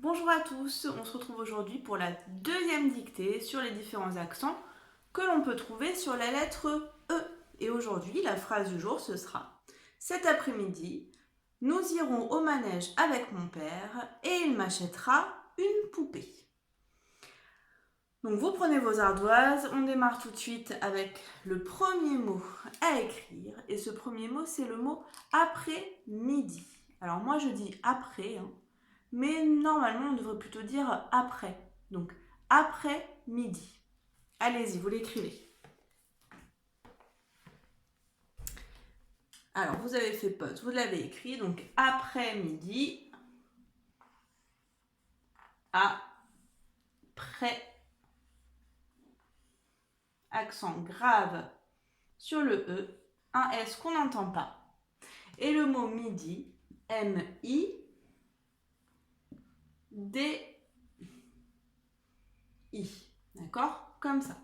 Bonjour à tous, on se retrouve aujourd'hui pour la deuxième dictée sur les différents accents que l'on peut trouver sur la lettre E. Et aujourd'hui, la phrase du jour, ce sera: cet après-midi, nous irons au manège avec mon père et il m'achètera une poupée. Donc vous prenez vos ardoises, on démarre tout de suite avec le premier mot à écrire. Et ce premier mot, c'est le mot après-midi. Alors moi, je dis après, mais normalement, on devrait plutôt dire après. Donc, après-midi. Allez-y, vous l'écrivez. Alors, vous avez fait pause, vous l'avez écrit. Donc, après-midi. Après. Accent grave sur le E. Un S qu'on n'entend pas. Et le mot midi. M-I-D-I. D'accord? Comme ça.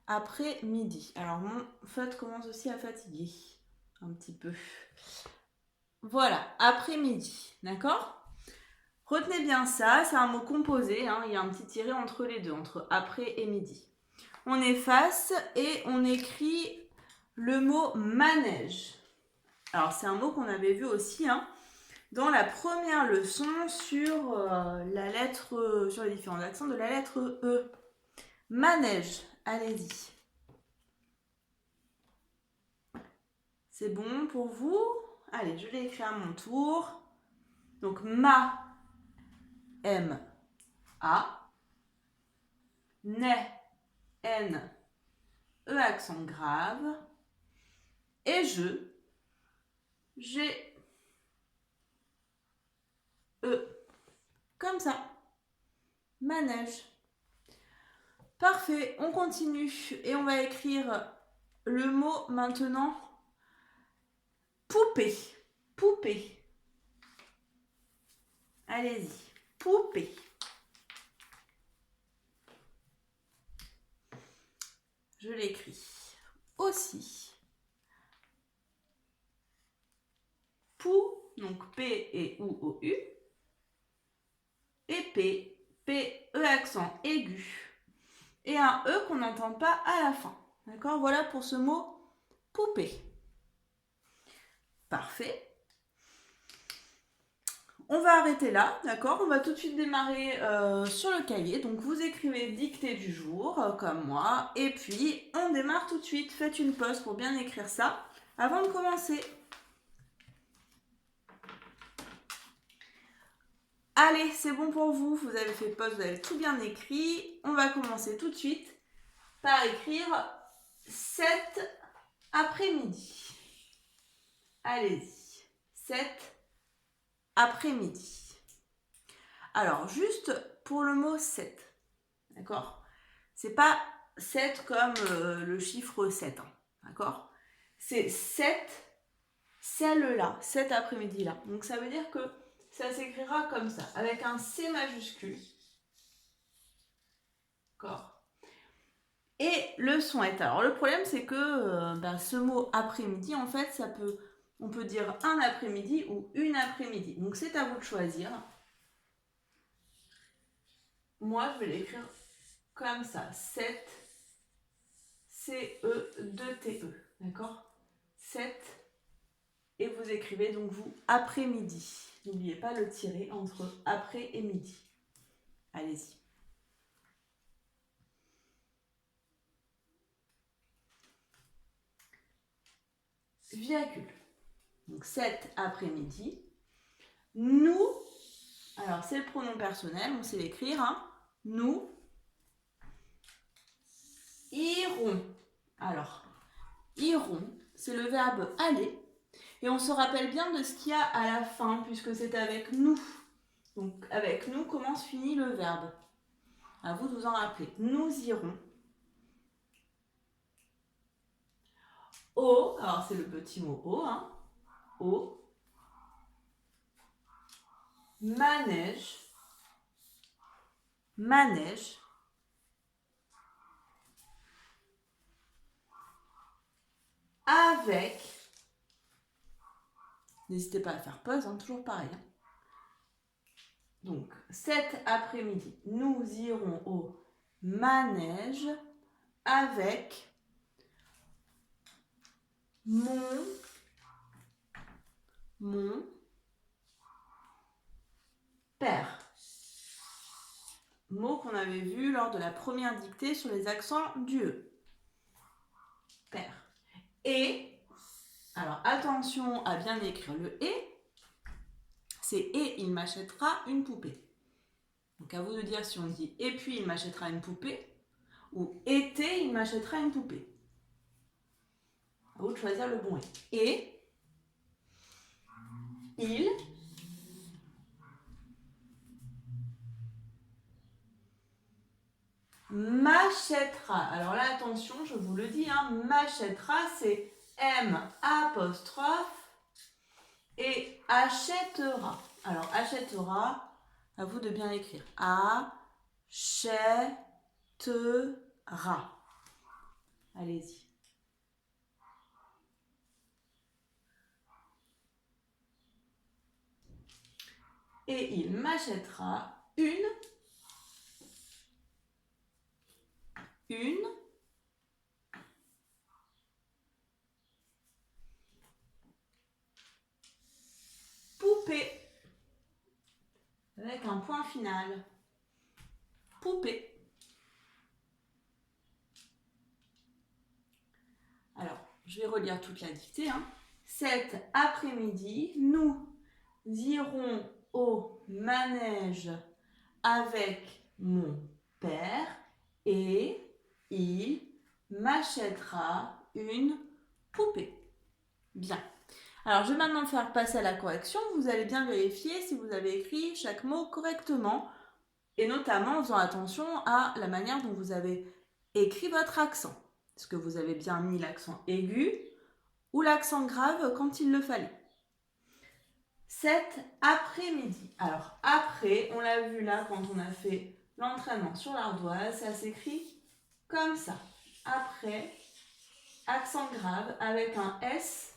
Après-midi. Alors, mon feutre commence aussi à fatiguer. Un petit peu. Voilà, après-midi. D'accord? Retenez bien ça, c'est un mot composé. Il y a un petit tiré entre les deux, entre après et midi. On efface et on écrit le mot manège. Alors, c'est un mot qu'on avait vu aussi dans la première leçon sur la lettre, sur les différents accents de la lettre E. Manège, allez-y. C'est bon pour vous? Allez, je l'ai écrit à mon tour. Donc, M-A. N, E accent grave. Et G, E. Comme ça. Manège. Parfait, on continue et on va écrire le mot maintenant poupée. Poupée. Allez-y, poupée. Je l'écris aussi. Pou, donc P et O-U. Et P, E accent aigu. Et un E qu'on n'entend pas à la fin. D'accord? Voilà pour ce mot poupée. Parfait. On va arrêter là, d'accord? On va tout de suite démarrer sur le cahier. Donc vous écrivez dictée du jour, comme moi. Et puis on démarre tout de suite. Faites une pause pour bien écrire ça avant de commencer. Allez, c'est bon pour vous. Vous avez fait pause, vous avez tout bien écrit. On va commencer tout de suite par écrire cet après-midi. Allez-y. Cet après-midi. Alors, juste pour le mot 7, d'accord? C'est pas 7 comme le chiffre 7, d'accord? C'est 7, celle-là, cet après-midi-là. Donc, ça veut dire que ça s'écrira comme ça, avec un C majuscule. D'accord? Et le son est. Alors, le problème, c'est que ce mot après-midi, en fait, on peut dire un après-midi ou une après-midi. Donc, c'est à vous de choisir. Moi, je vais l'écrire comme ça. 7, C-E-2-T-E. D'accord? 7. Et vous écrivez donc vous après-midi. N'oubliez pas le tiret entre après et midi. Allez-y. Virgule. Donc 7 après-midi. Nous, alors c'est le pronom personnel, on sait l'écrire. Nous irons. Alors, irons, c'est le verbe aller. Et on se rappelle bien de ce qu'il y a à la fin, puisque c'est avec nous. Donc, avec nous, comment se finit le verbe? À vous de vous en rappeler. Nous irons au, alors c'est le petit mot au manège, manège, avec, n'hésitez pas à faire pause, toujours pareil, Donc, cet après-midi, nous irons au manège avec mon père. Mot qu'on avait vu lors de la première dictée sur les accents du E. Père. Et, alors attention à bien écrire le et. C'est et il m'achètera une poupée. Donc à vous de dire si on dit et puis il m'achètera une poupée ou été il m'achètera une poupée. À vous de choisir le bon et. Et il m'achètera. Alors là, attention, je vous le dis, hein, m'achètera, c'est M apostrophe et achètera. Alors, achètera, à vous de bien écrire. Achètera. Allez-y. Et il m'achètera une poupée. Avec un point final. Poupée. Alors, je vais relire toute la dictée. Hein. Cet après-midi, nous irons au manège avec mon père et il m'achètera une poupée. Bien. Alors, je vais maintenant faire passer à la correction. Vous allez bien vérifier si vous avez écrit chaque mot correctement et notamment en faisant attention à la manière dont vous avez écrit votre accent. Est-ce que vous avez bien mis l'accent aigu ou l'accent grave quand il le fallait? Cet après-midi. Alors, après, on l'a vu là quand on a fait l'entraînement sur l'ardoise, ça s'écrit comme ça. Après, accent grave avec un S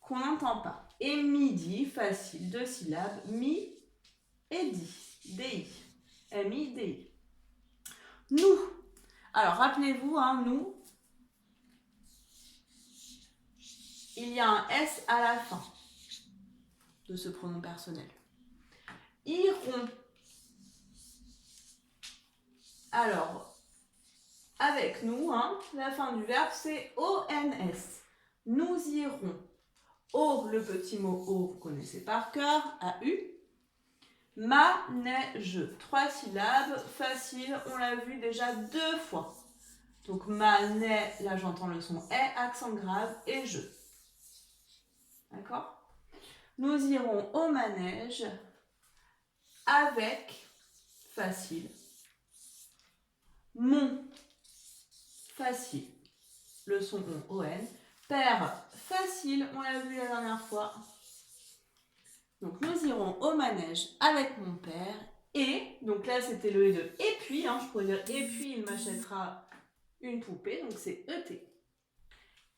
qu'on n'entend pas. Et midi, facile, 2 syllabes, mi et di, di, M-I-D-I. Nous. Alors, rappelez-vous, hein, nous, il y a un S à la fin de ce pronom personnel. Iront. Alors, avec nous, hein, la fin du verbe, c'est O-N-S. Nous irons. O, le petit mot O, vous connaissez par cœur, A-U. Manège, 3 syllabes, facile, on l'a vu déjà 2 fois. Donc manège, là j'entends le son est, accent grave, et je. D'accord? Nous irons au manège avec, facile, mon, facile, le son on, père, facile, on l'a vu la dernière fois. Donc nous irons au manège avec mon père et, donc là c'était le et de et puis, hein, je pourrais dire et puis il m'achètera une poupée, donc c'est ET.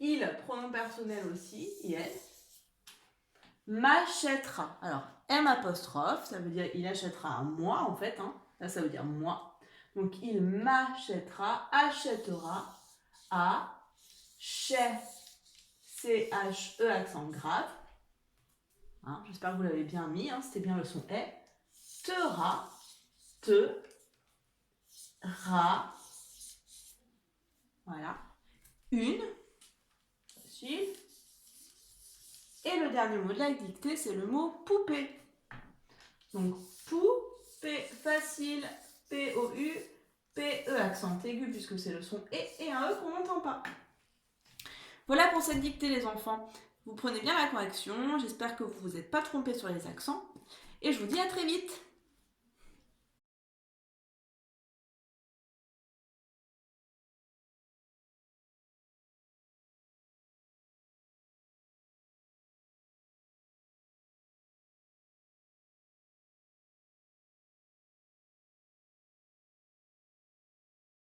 Il, pronom personnel aussi, il, m'achètera. Alors M apostrophe, ça veut dire il achètera à moi en fait, hein. Là ça veut dire moi. Donc il m'achètera, achètera à C-H-E accent grave. Hein, j'espère que vous l'avez bien mis, hein, c'était bien le son est. Tera, te, ra, voilà, une, facile. Et le dernier mot de la dictée, c'est le mot poupée. Donc, poupée, facile, P-O-U, P-E, accent aigu, puisque c'est le son et un E qu'on n'entend pas. Voilà pour cette dictée, les enfants. Vous prenez bien la correction, j'espère que vous ne vous êtes pas trompés sur les accents. Et je vous dis à très vite.